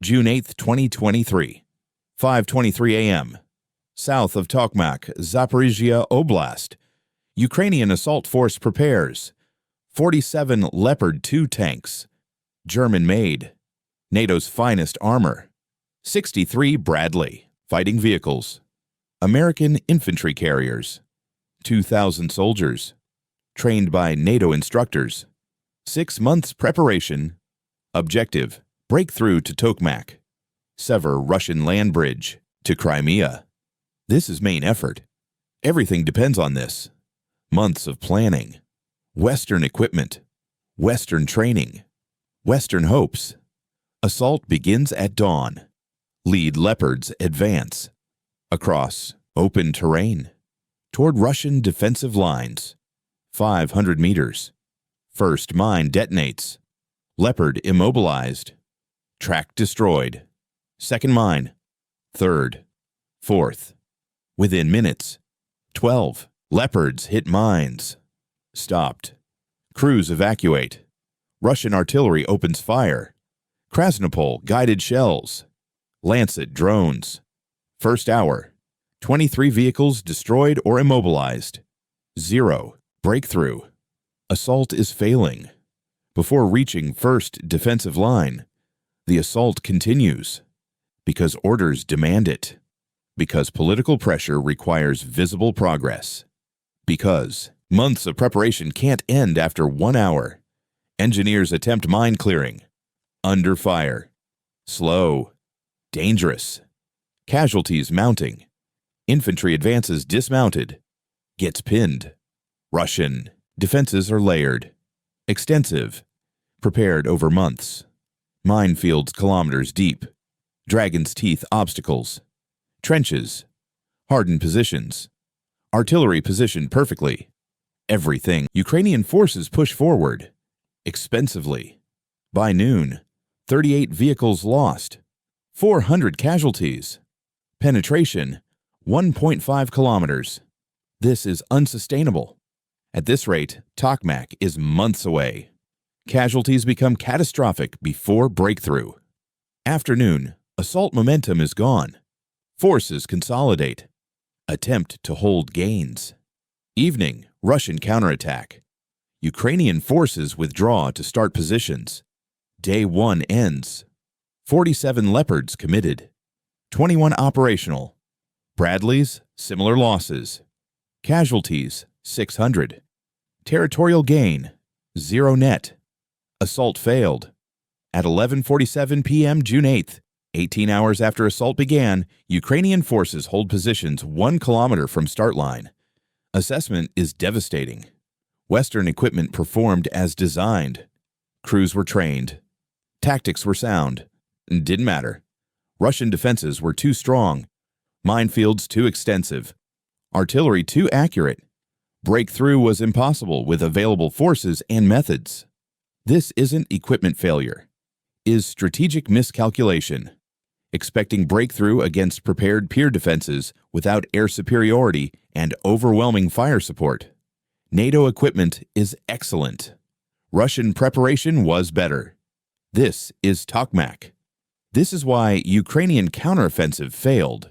June 8, 2023, 5:23 a.m. South of Tokmak, Zaporizhia Oblast. Ukrainian assault force prepares. 47 Leopard 2 tanks. German-made. NATO's finest armor. 63 Bradley fighting vehicles. American infantry carriers. 2,000 soldiers. Trained by NATO instructors. 6 months preparation. Objective: breakthrough to Tokmak. Sever Russian land bridge to Crimea. This is main effort. Everything depends on this. Months of planning. Western equipment. Western training. Western hopes. Assault begins at dawn. Lead Leopards advance. Across open terrain. Toward Russian defensive lines. 500 meters. First mine detonates. Leopard immobilized. Track destroyed. Second mine. Third. Fourth. Within minutes. 12 Leopards hit mines. Stopped. Crews evacuate. Russian artillery opens fire. Krasnopol guided shells. Lancet drones. First hour. 23 vehicles destroyed or immobilized. 0 breakthrough. Assault is failing. Before reaching first defensive line, the assault continues. Because orders demand it. Because political pressure requires visible progress. Because months of preparation can't end after 1 hour. Engineers attempt mine clearing. Under fire. Slow. Dangerous. Casualties mounting. Infantry advances dismounted. Gets pinned. Russian defenses are layered. Extensive. Prepared over months. Minefields kilometers deep. Dragon's teeth obstacles. Trenches. Hardened positions. Artillery positioned perfectly. Everything. Ukrainian forces push forward. Expensively. By noon, 38 vehicles lost. 400 casualties. Penetration, 1.5 kilometers. This is unsustainable. At this rate, Tokmak is months away. Casualties become catastrophic before breakthrough. Afternoon, assault momentum is gone. Forces consolidate. Attempt to hold gains. Evening, Russian counterattack. Ukrainian forces withdraw to start positions. Day 1 ends. 47 Leopards committed. 21 operational. Bradleys, similar losses. Casualties, 600. Territorial gain, 0 net. Assault failed. At 11:47 p.m. June 8th, 18 hours after assault began, Ukrainian forces hold positions 1 kilometer from start line. Assessment is devastating. Western equipment performed as designed. Crews were trained. Tactics were sound. Didn't matter. Russian defenses were too strong. Minefields too extensive. Artillery too accurate. Breakthrough was impossible with available forces and methods. This isn't equipment failure. Is strategic miscalculation. Expecting breakthrough against prepared peer defenses without air superiority and overwhelming fire support. NATO equipment is excellent. Russian preparation was better. This is Tokmak. This is why Ukrainian counteroffensive failed.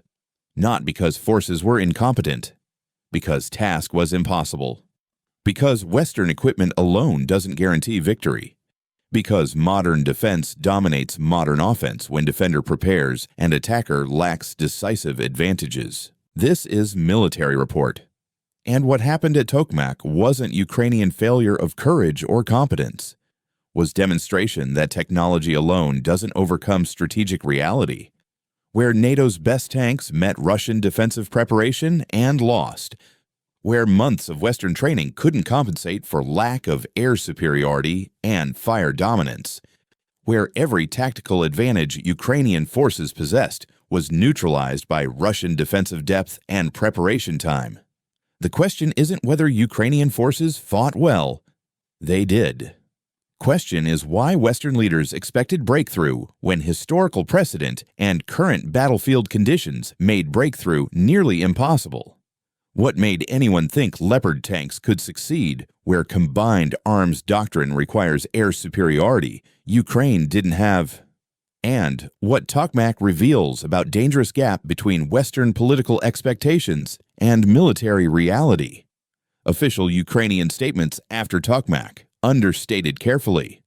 Not because forces were incompetent. Because task was impossible. Because Western equipment alone doesn't guarantee victory. Because modern defense dominates modern offense when defender prepares and attacker lacks decisive advantages. This is military report. And what happened at Tokmak wasn't Ukrainian failure of courage or competence. Was demonstration that technology alone doesn't overcome strategic reality. Where NATO's best tanks met Russian defensive preparation and lost. Where months of Western training couldn't compensate for lack of air superiority and fire dominance. Where every tactical advantage Ukrainian forces possessed was neutralized by Russian defensive depth and preparation time. The question isn't whether Ukrainian forces fought well. They did. Question is why Western leaders expected breakthrough when historical precedent and current battlefield conditions made breakthrough nearly impossible. What made anyone think Leopard tanks could succeed where combined arms doctrine requires air superiority? Ukraine didn't have. and what Tokmak reveals about dangerous gap between Western political expectations and military reality. Official Ukrainian statements after Tokmak, understated carefully.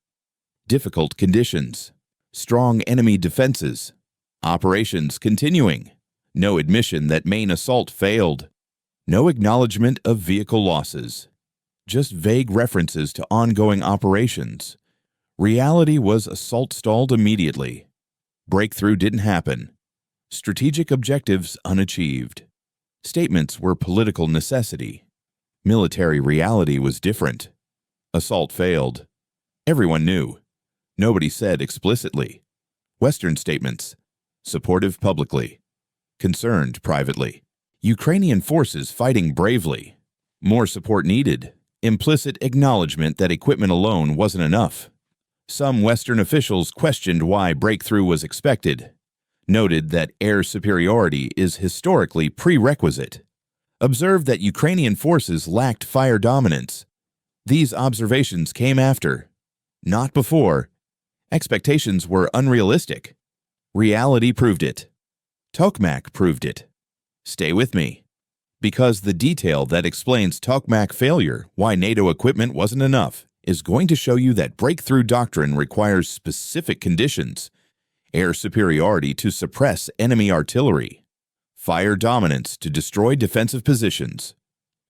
Difficult conditions. Strong enemy defenses. Operations continuing. No admission that main assault failed. No acknowledgement of vehicle losses. Just vague references to ongoing operations. Reality was assault stalled immediately. Breakthrough didn't happen. Strategic objectives unachieved. Statements were political necessity. Military reality was different. Assault failed. Everyone knew. Nobody said explicitly. Western statements. Supportive publicly. Concerned privately. Ukrainian forces fighting bravely. More support needed. Implicit acknowledgement that equipment alone wasn't enough. Some Western officials questioned why breakthrough was expected, noted that air superiority is historically prerequisite, observed that Ukrainian forces lacked fire dominance. These observations came after, not before. Expectations were unrealistic. Reality proved it. Tokmak proved it. Stay with me, because the detail that explains Tokmak failure, why NATO equipment wasn't enough, is going to show you that breakthrough doctrine requires specific conditions: air superiority to suppress enemy artillery, fire dominance to destroy defensive positions,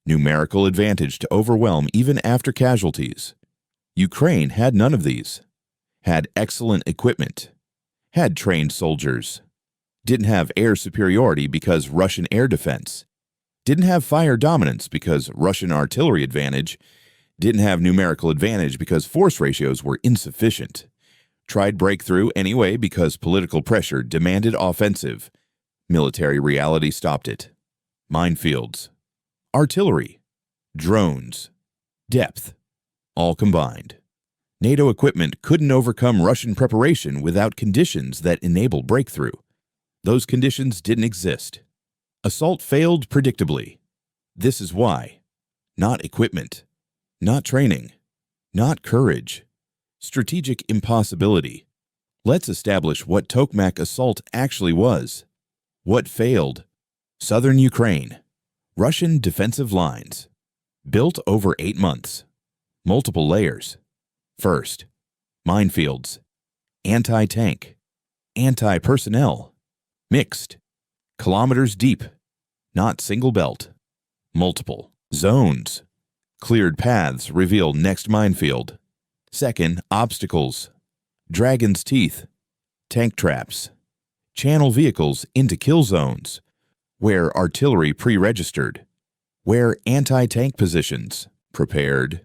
numerical advantage to overwhelm even after casualties. Ukraine had none of these, had excellent equipment, had trained soldiers, didn't have air superiority because Russian air defense, didn't have fire dominance because Russian artillery advantage, didn't have numerical advantage because force ratios were insufficient, tried breakthrough anyway because political pressure demanded offensive. Military reality stopped it. Minefields, artillery, drones, depth, all combined. NATO equipment couldn't overcome Russian preparation without conditions that enable breakthrough. Those conditions didn't exist. Assault failed predictably. This is why. Not equipment. Not training. Not courage. Strategic impossibility. Let's establish what Tokmak assault actually was. What failed? Southern Ukraine. Russian defensive lines. Built over 8 months. Multiple layers. First, minefields. Anti-tank. Anti-personnel. Mixed. Kilometers deep. Not single belt. Multiple. Zones. Cleared paths reveal next minefield. Second, obstacles. Dragon's teeth. Tank traps. Channel vehicles into kill zones, where artillery pre-registered, where anti-tank positions prepared.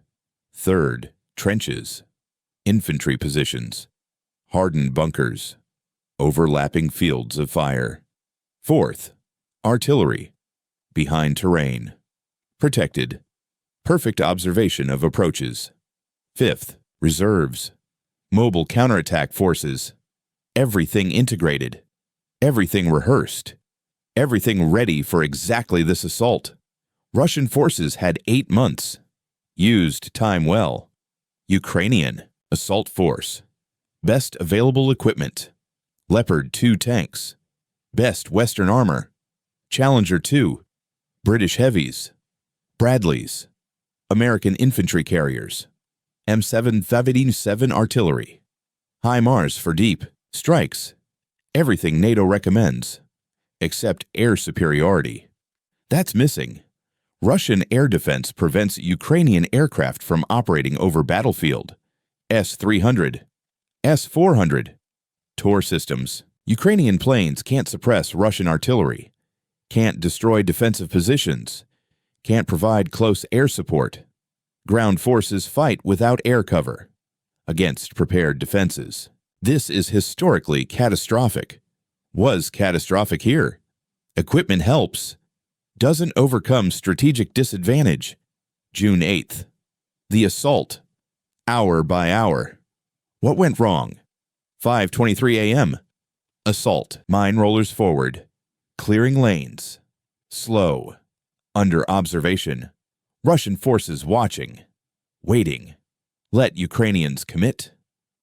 Third, trenches. Infantry positions. Hardened bunkers. Overlapping fields of fire. Fourth, artillery. Behind terrain. Protected. Perfect observation of approaches. Fifth, reserves. Mobile counterattack forces. Everything integrated. Everything rehearsed. Everything ready for exactly this assault. Russian forces had 8 months. Used time well. Ukrainian assault force. Best available equipment. Leopard 2 tanks. Best Western armor. Challenger 2. British heavies. Bradleys. American infantry carriers. M757 artillery. HIMARS for deep strikes. Everything NATO recommends, except air superiority. That's missing. Russian air defense prevents Ukrainian aircraft from operating over battlefield. S-300, S-400. Tor systems. Ukrainian planes can't suppress Russian artillery, can't destroy defensive positions, can't provide close air support. Ground forces fight without air cover, against prepared defenses. This is historically catastrophic. Was catastrophic here. Equipment helps. Doesn't overcome strategic disadvantage. June 8th. The assault. Hour by hour. What went wrong? 5:23 a.m. Assault. Mine rollers forward. Clearing lanes. Slow. Under observation. Russian forces watching. Waiting. Let Ukrainians commit.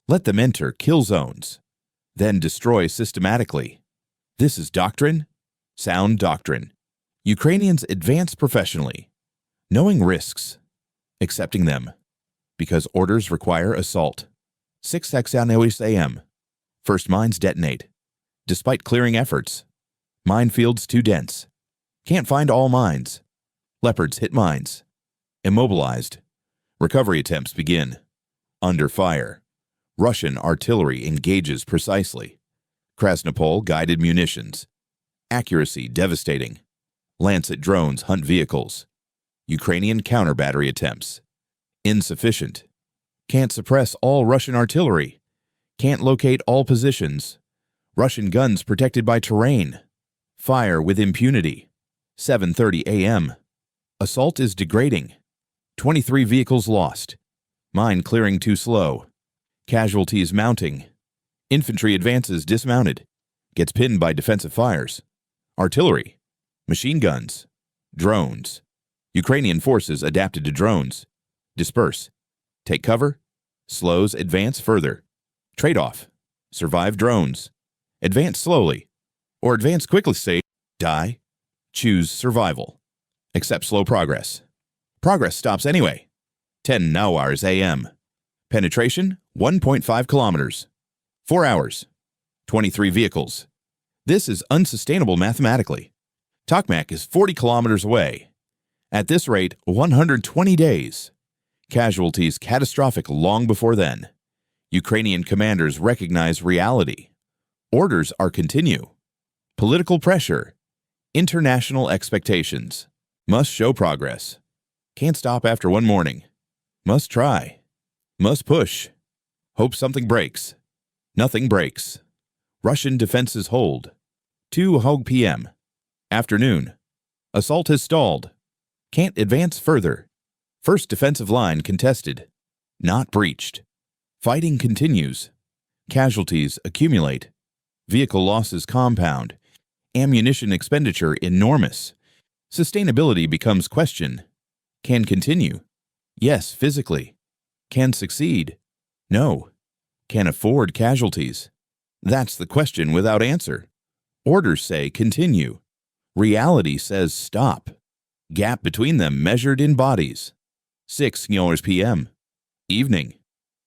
Let them enter kill zones. then destroy systematically. This is doctrine? Sound doctrine. Ukrainians advance professionally, knowing risks, accepting them, because orders require assault. 6 a.m. First mines detonate. Despite clearing efforts, minefields too dense. Can't find all mines. Leopards hit mines. Immobilized. Recovery attempts begin. Under fire. Russian artillery engages precisely. Krasnopol guided munitions. Accuracy devastating. Lancet drones hunt vehicles. Ukrainian counter-battery attempts. Insufficient. Can't suppress all Russian artillery. Can't locate all positions. Russian guns protected by terrain. Fire with impunity. 7:30 a.m. Assault is degrading. 23 vehicles lost. Mine clearing too slow. Casualties mounting. Infantry advances dismounted. Gets pinned by defensive fires. Artillery. Machine guns. Drones. Ukrainian forces adapted to drones. Disperse. Take cover. Slows advance further. Trade-off. Survive drones. Advance slowly. Or advance quickly, say, die. Choose survival. Accept slow progress. Progress stops anyway. 10 hours a.m. Penetration, 1.5 kilometers. 4 hours. 23 vehicles. This is unsustainable mathematically. Tokmak is 40 kilometers away. At this rate, 120 days. Casualties catastrophic long before then. Ukrainian commanders recognize reality. Orders are continue. Political pressure. International expectations. Must show progress. Can't stop after one morning. Must try. Must push. Hope something breaks. Nothing breaks. Russian defenses hold. 2 p.m. Afternoon. Assault has stalled. Can't advance further. First defensive line contested. Not breached. Fighting continues. Casualties accumulate. Vehicle losses compound. Ammunition expenditure enormous. Sustainability becomes question. Can continue. Yes, physically. Can succeed. No. Can afford casualties. That's the question without answer. Orders say continue. Reality says stop. Gap between them measured in bodies. 6 p.m. Evening.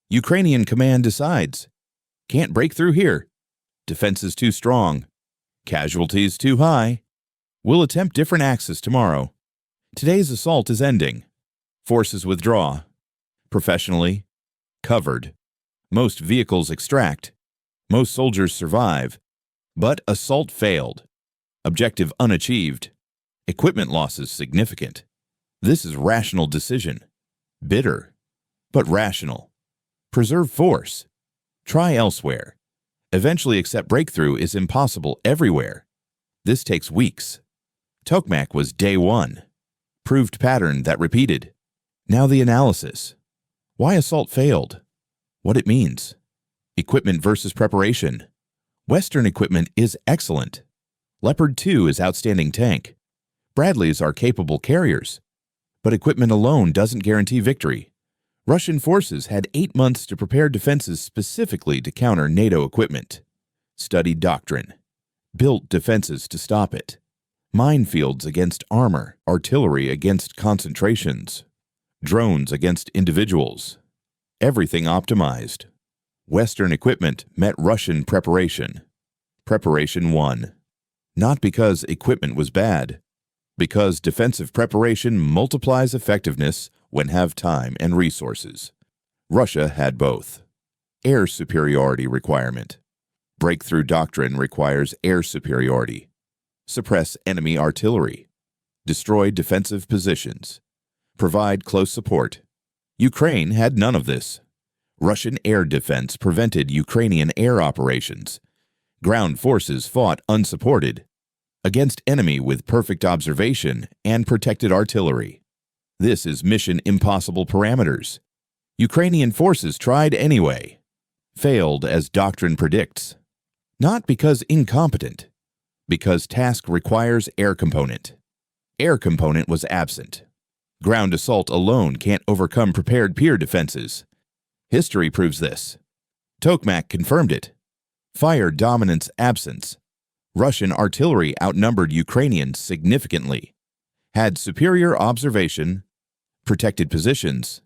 Ukrainian command decides. Can't break through here. Defenses too strong. Casualties too high. We'll attempt different axes tomorrow. Today's assault is ending. Forces withdraw. Professionally. Covered. Most vehicles extract. Most soldiers survive. But assault failed. Objective unachieved. Equipment losses significant. This is rational decision. Bitter. But rational. Preserve force. Try elsewhere. Eventually accept breakthrough is impossible everywhere. This takes weeks. Tokmak was day one. Proved pattern that repeated. Now the analysis. Why assault failed? What it means. Equipment versus preparation. Western equipment is excellent. Leopard 2 is outstanding tank. Bradleys are capable carriers. But equipment alone doesn't guarantee victory. Russian forces had 8 months to prepare defenses specifically to counter Nato equipment. Studied doctrine. Built defenses to stop it. Minefields against armor, artillery against concentrations, drones against individuals. Everything optimized. Western equipment met Russian preparation. Preparation won. Not because equipment was bad, because defensive preparation multiplies effectiveness when have time and resources. Russia had both. Air superiority requirement. Breakthrough doctrine requires air superiority. Suppress enemy artillery. Destroy defensive positions. Provide close support. Ukraine had none of this. Russian air defense prevented Ukrainian air operations. Ground forces fought unsupported against enemy with perfect observation and protected artillery. This is mission impossible parameters. Ukrainian forces tried anyway. Failed as doctrine predicts. Not because incompetent, because task requires air component. Air component was absent. Ground assault alone can't overcome prepared peer defenses. History proves this. Tokmak confirmed it. Fire dominance absence. Russian artillery outnumbered Ukrainian significantly. Had superior observation, protected positions,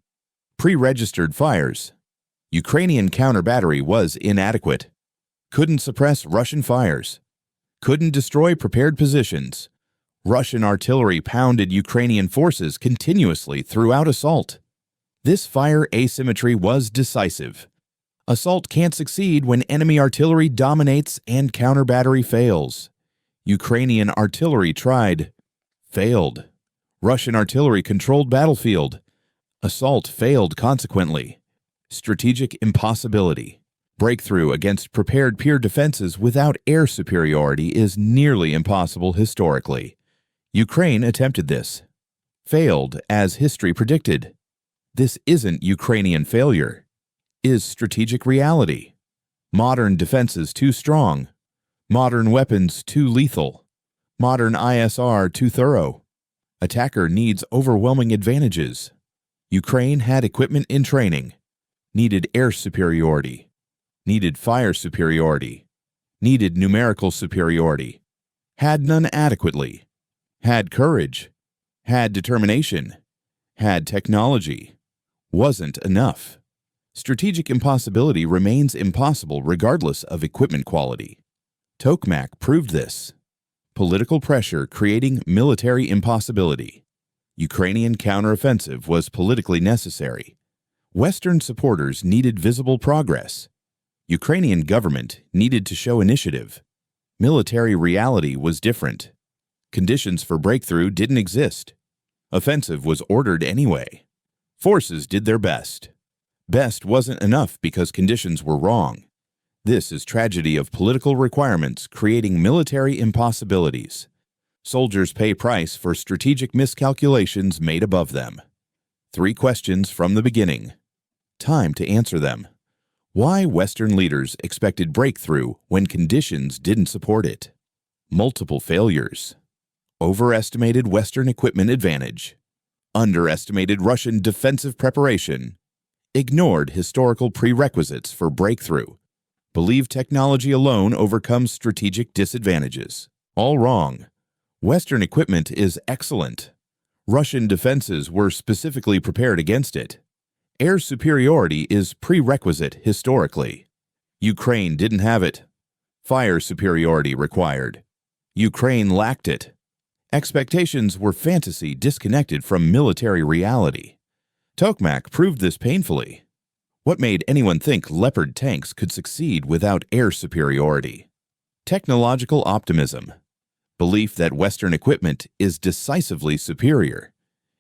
pre-registered fires. Ukrainian counter-battery was inadequate. Couldn't suppress Russian fires. Couldn't destroy prepared positions. Russian artillery pounded Ukrainian forces continuously throughout assault. This fire asymmetry was decisive. Assault can't succeed when enemy artillery dominates and counter-battery fails. Ukrainian artillery tried, failed. Russian artillery controlled battlefield. Assault failed consequently. Strategic impossibility. Breakthrough against prepared peer defenses without air superiority is nearly impossible historically. Ukraine attempted this. Failed, as history predicted. This isn't Ukrainian failure. Is strategic reality. Modern defenses too strong. Modern weapons too lethal. Modern ISR too thorough. Attacker needs overwhelming advantages. Ukraine had equipment in training. Needed air superiority. Needed fire superiority. Needed numerical superiority. Had none adequately. Had courage. Had determination. Had technology. Wasn't enough. Strategic impossibility remains impossible regardless of equipment quality. Tokmak proved this. Political pressure creating military impossibility. Ukrainian counteroffensive was politically necessary. Western supporters needed visible progress. Ukrainian government needed to show initiative. Military reality was different. Conditions for breakthrough didn't exist. Offensive was ordered anyway. Forces did their best. Best wasn't enough because conditions were wrong. This is tragedy of political requirements creating military impossibilities. Soldiers pay price for strategic miscalculations made above them. 3 questions from the beginning. Time to answer them. Why Western leaders expected breakthrough when conditions didn't support it. Multiple failures. Overestimated Western equipment advantage. Underestimated Russian defensive preparation. Ignored historical prerequisites for breakthrough. Believed technology alone overcomes strategic disadvantages. All wrong. Western equipment is excellent. Russian defenses were specifically prepared against it. Air superiority is prerequisite historically. Ukraine didn't have it. Fire superiority required. Ukraine lacked it. Expectations were fantasy disconnected from military reality. Tokmak proved this painfully. What made anyone think Leopard tanks could succeed without air superiority? Technological optimism. Belief that Western equipment is decisively superior.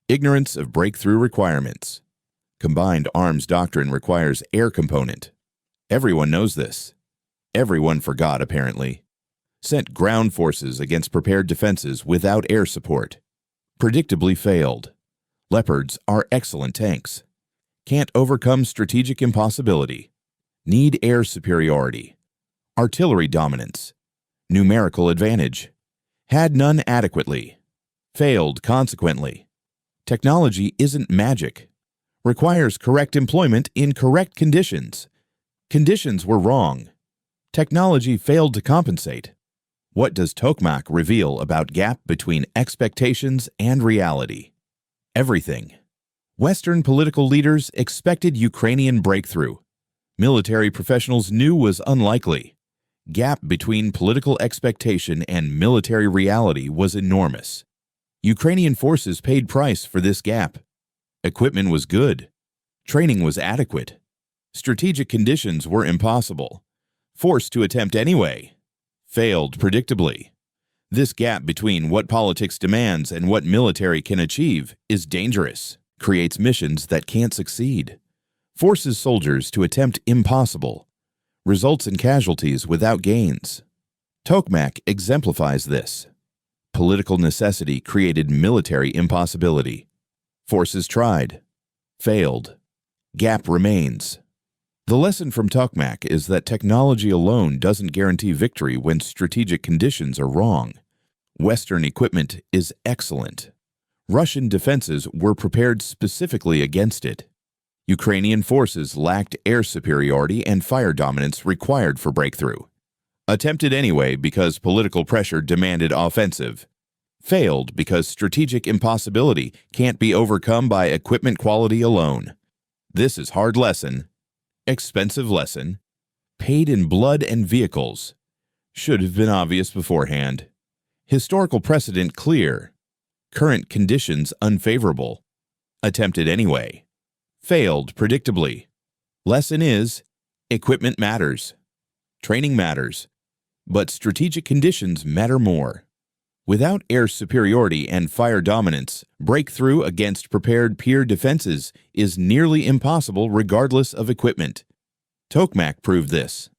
Ignorance of breakthrough requirements. Combined arms doctrine requires air component. Everyone knows this. Everyone forgot, apparently. Sent ground forces against prepared defenses without air support. Predictably failed. Leopards are excellent tanks. Can't overcome strategic impossibility. Need air superiority. Artillery dominance. Numerical advantage. Had none adequately. Failed consequently. Technology isn't magic. Requires correct employment in correct conditions. Conditions were wrong. Technology failed to compensate. What does Tokmak reveal about gap between expectations and reality? Everything. Western political leaders expected Ukrainian breakthrough. Military professionals knew was unlikely. Gap between political expectation and military reality was enormous. Ukrainian forces paid price for this gap. Equipment was good. Training was adequate. Strategic conditions were impossible. Forced to attempt anyway. Failed predictably. This gap between what politics demands and what military can achieve is dangerous, creates missions that can't succeed, forces soldiers to attempt impossible, results in casualties without gains. Tokmak exemplifies this. Political necessity created military impossibility. Forces tried, failed. Gap remains. The lesson from Tokmak is that technology alone doesn't guarantee victory when strategic conditions are wrong. Western equipment is excellent. Russian defenses were prepared specifically against it. Ukrainian forces lacked air superiority and fire dominance required for breakthrough. Attempted anyway because political pressure demanded offensive. Failed because strategic impossibility can't be overcome by equipment quality alone. This is hard lesson. Expensive lesson. Paid in blood and vehicles. Should have been obvious beforehand. Historical precedent clear. Current conditions unfavorable. Attempted anyway. Failed predictably. Lesson is, equipment matters. Training matters. But strategic conditions matter more. Without air superiority and fire dominance, breakthrough against prepared peer defenses is nearly impossible regardless of equipment. Tokmak proved this.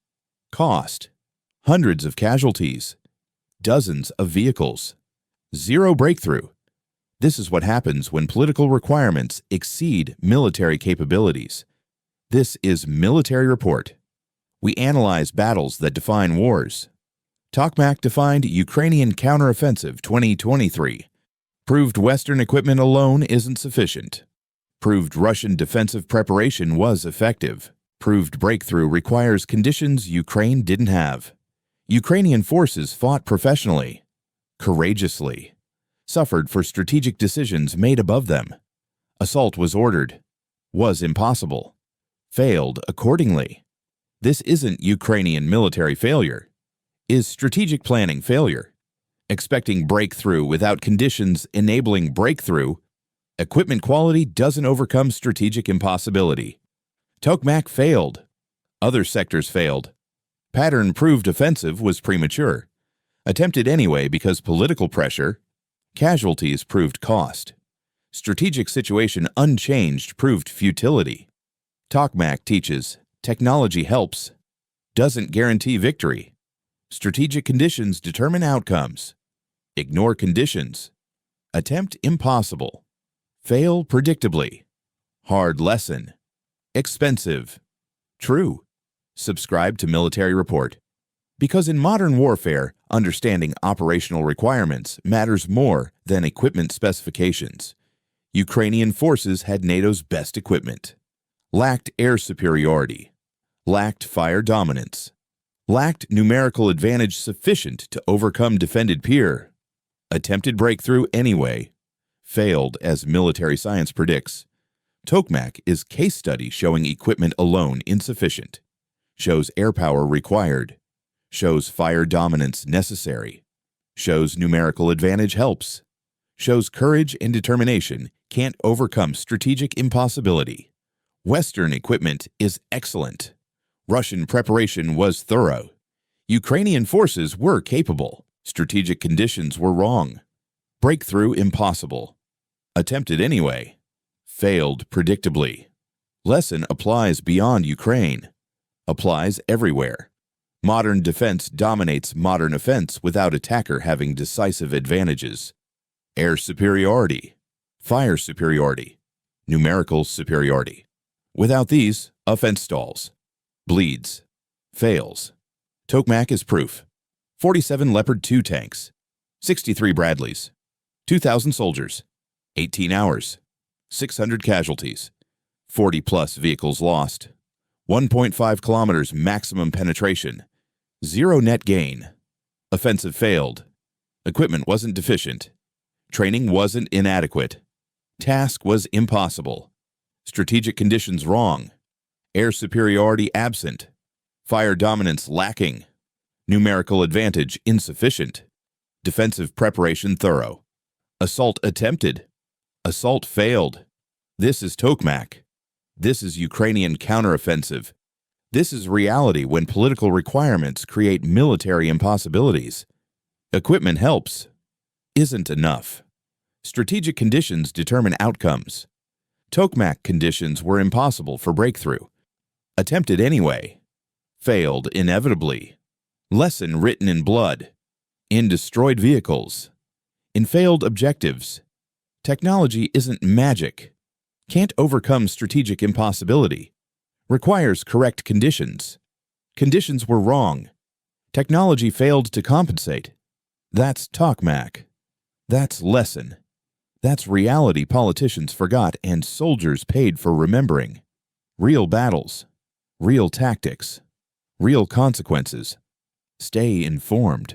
Cost. Hundreds of casualties. Dozens of vehicles. Zero breakthrough. This is what happens when political requirements exceed military capabilities. This is Military Report. We analyze battles that define wars. Tokmak defined Ukrainian counteroffensive 2023. Proved Western equipment alone isn't sufficient. Proved Russian defensive preparation was effective. Proved breakthrough requires conditions Ukraine didn't have. Ukrainian forces fought professionally, courageously, suffered for strategic decisions made above them. Assault was ordered, was impossible, failed accordingly. This isn't Ukrainian military failure. Is strategic planning failure. Expecting breakthrough without conditions enabling breakthrough. Equipment quality doesn't overcome strategic impossibility. Tokmak failed. Other sectors failed. Pattern proved offensive was premature. Attempted anyway because political pressure. Casualties proved cost. Strategic situation unchanged proved futility. Tokmak teaches technology helps, doesn't guarantee victory. Strategic conditions determine outcomes. Ignore conditions. Attempt impossible. Fail predictably. Hard lesson. Expensive. True. Subscribe to Military Report. Because in modern warfare, understanding operational requirements matters more than equipment specifications. Ukrainian forces had NATO's best equipment. Lacked air superiority. Lacked fire dominance. Lacked numerical advantage sufficient to overcome defended peer. Attempted breakthrough anyway. Failed as military science predicts. Tokmak is case study showing equipment alone insufficient. Shows air power required. Shows fire dominance necessary. Shows numerical advantage helps. Shows courage and determination can't overcome strategic impossibility. Western equipment is excellent. Russian preparation was thorough. Ukrainian forces were capable. Strategic conditions were wrong. Breakthrough impossible. Attempted anyway. Failed predictably. Lesson applies beyond Ukraine. Applies everywhere. Modern defense dominates modern offense without attacker having decisive advantages. Air superiority. Fire superiority. Numerical superiority. Without these, offense stalls. Bleeds. Fails. Tokmak is proof. 47 Leopard 2 tanks. 63 Bradleys. 2,000 soldiers. 18 hours. 600 casualties. 40-plus vehicles lost. 1.5 kilometers maximum penetration. 0 net gain. Offensive failed. Equipment wasn't deficient. Training wasn't inadequate. Task was impossible. Strategic conditions wrong. Air superiority absent. Fire dominance lacking. Numerical advantage insufficient. Defensive preparation thorough. Assault attempted. Assault failed. This is Tokmak. This is Ukrainian counteroffensive. This is reality when political requirements create military impossibilities. Equipment helps. Isn't enough. Strategic conditions determine outcomes. Tokmak conditions were impossible for breakthrough. Attempted anyway. Failed inevitably. Lesson written in blood. In destroyed vehicles. In failed objectives. Technology isn't magic. Can't overcome strategic impossibility. Requires correct conditions. Conditions were wrong. Technology failed to compensate. That's Tokmak. That's lesson. That's reality politicians forgot and soldiers paid for remembering. Real battles. Real tactics. Real consequences. Stay informed.